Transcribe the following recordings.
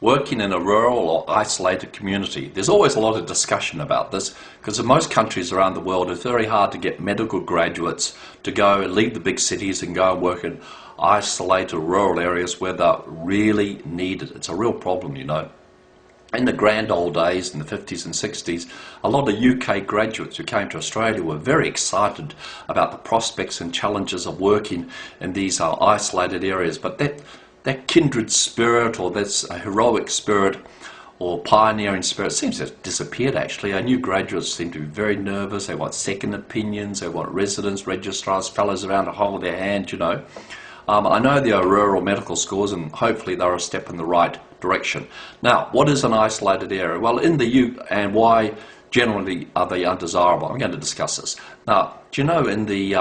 working in a rural or isolated community. There's always a lot of discussion about this because in most countries around the world it's very hard to get medical graduates to go and leave the big cities and go and work in isolated rural areas where they're really needed. It's a real problem, you know. In the grand old days, in the 50s and 60s, a lot of UK graduates who came to Australia were very excited about the prospects and challenges of working in these isolated areas. But that kindred spirit, or that heroic spirit or pioneering spirit, seems to have disappeared actually. Our new graduates seem to be very nervous. They want second opinions, they want residents, registrars, fellows around to hold their hand, you know. I know there are rural medical schools and hopefully they're a step in the right direction. Now, what is an isolated area? Well, in the and why generally are they undesirable? I'm going to discuss this. Now, do you know in the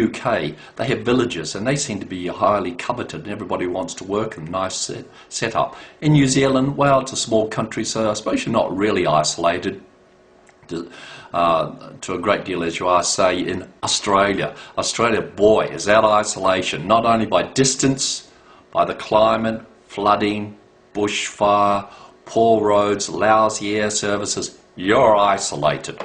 UK they have villages and they seem to be highly coveted and everybody wants to work in a nice setup. In New Zealand, well, it's a small country, so I suppose you're not really isolated to a great deal as you are, say, in Australia. Australia, boy, is that isolation, not only by distance, by the climate, flooding, bushfire, poor roads, lousy air services. You're isolated.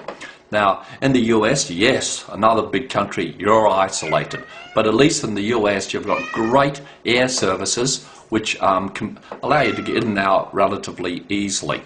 Now, in the US, yes, another big country, you're isolated. But at least in the US, you've got great air services which can allow you to get in and out relatively easily.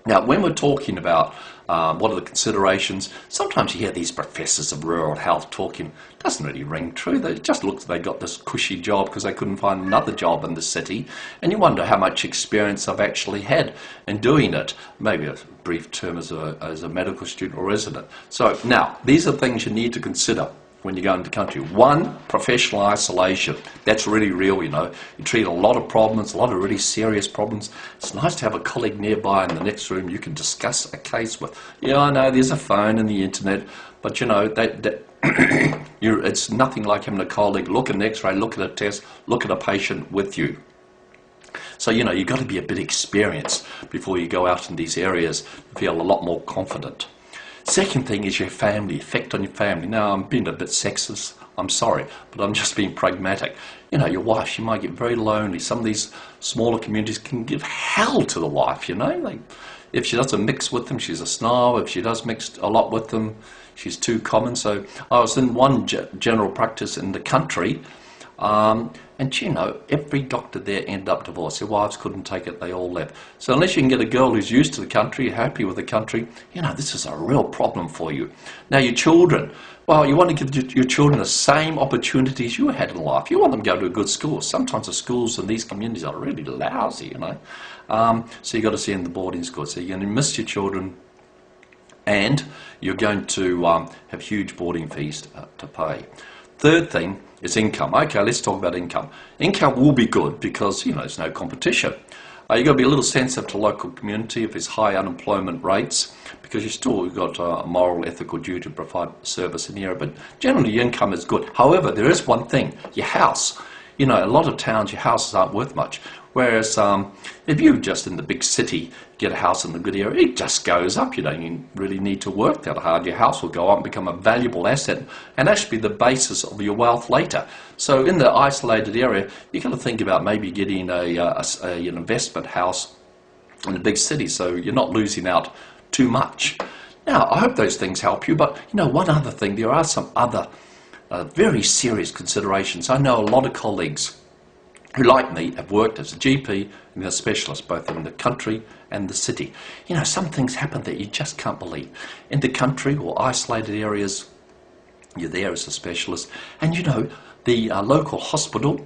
Now, when we're talking about what are the considerations, sometimes you hear these professors of rural health talking, doesn't really ring true. They just look like they got this cushy job because they couldn't find another job in the city, and you wonder how much experience they've actually had in doing it, maybe a brief term as a medical student or resident. So now, these are things you need to consider when you go into the country. One, professional isolation. That's really real, you know. You treat a lot of problems, a lot of really serious problems. It's nice to have a colleague nearby in the next room you can discuss a case with. Yeah, I know there's a phone and the internet, but you know, it's nothing like having a colleague look at an x-ray, look at a test, look at a patient with you. So, you know, you've got to be a bit experienced before you go out in these areas and feel a lot more confident. Second thing is your family, effect on your family. Now, I'm being a bit sexist, I'm sorry, but I'm just being pragmatic. You know, your wife, she might get very lonely. Some of these smaller communities can give hell to the wife, you know. Like, if she doesn't mix with them, she's a snob. If she does mix a lot with them, she's too common. So I was in one general practice in the country, and you know, every doctor there ended up divorced. Their wives couldn't take it, they all left. So unless you can get a girl who's used to the country, happy with the country, you know, this is a real problem for you. Now, your children, well, you want to give your children the same opportunities you had in life. You want them to go to a good school. Sometimes the schools in these communities are really lousy, you know. So you've got to send the boarding school. So you're going to miss your children, and you're going to have huge boarding fees to pay. Third thing is income. Okay, let's talk about income. Income will be good because, you know, there's no competition. You've got to be a little sensitive to local community if there's high unemployment rates, because you've still got a moral, ethical duty to provide service in the area. But generally, your income is good. However, there is one thing, your house. You know, a lot of towns, your houses aren't worth much. Whereas if you just in the big city get a house in the good area, it just goes up. You don't even really need to work that hard. Your house will go up and become a valuable asset and actually be the basis of your wealth later. So in the isolated area, you've got to think about maybe getting an investment house in a big city so you're not losing out too much. Now, I hope those things help you, but you know, one other thing, there are some other very serious considerations. I know a lot of colleagues who, like me, have worked as a GP and a specialist both in the country and the city. You know, some things happen that you just can't believe. In the country or isolated areas, you're there as a specialist, and you know, the local hospital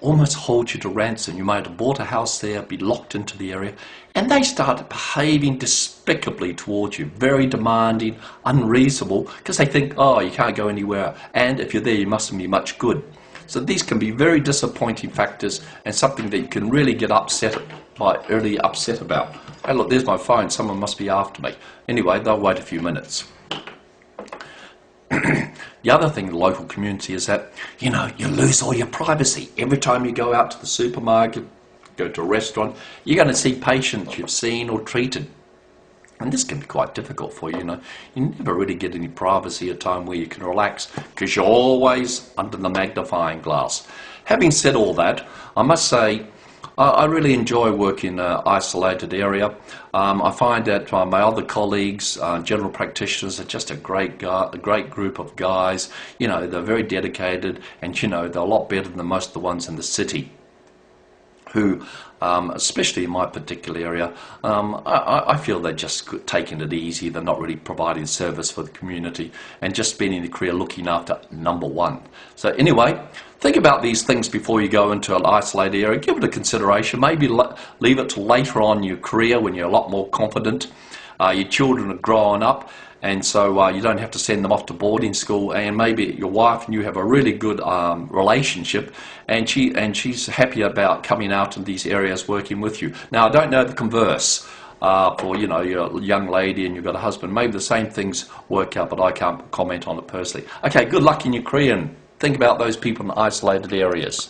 almost holds you to ransom. You might have bought a house there, be locked into the area, and they start behaving despicably towards you, very demanding, unreasonable, because they think, oh, you can't go anywhere, and if you're there, you mustn't be much good. So these can be very disappointing factors and something that you can really get upset about. Hey, look, there's my phone. Someone must be after me. Anyway, they'll wait a few minutes. The other thing in the local community is that, you know, you lose all your privacy. Every time you go out to the supermarket, go to a restaurant, you're going to see patients you've seen or treated. And this can be quite difficult for you, you know. You never really get any privacy, a time where you can relax, because you're always under the magnifying glass. Having said all that, I must say, I really enjoy working in an isolated area. I find that my other colleagues, general practitioners, are just a great group of guys. You know, they're very dedicated, and you know, they're a lot better than most of the ones in the city, who, especially in my particular area, I feel they're just taking it easy. They're not really providing service for the community and just spending their career looking after number one. So anyway, think about these things before you go into an isolated area. Give it a consideration. Maybe leave it till later on in your career when you're a lot more confident. Your children are growing up, and so you don't have to send them off to boarding school, and maybe your wife and you have a really good relationship, and she's happy about coming out in these areas working with you. Now, I don't know the converse for, you know, you're a young lady and you've got a husband. Maybe the same things work out, but I can't comment on it personally. Okay, good luck in your career, and think about those people in isolated areas.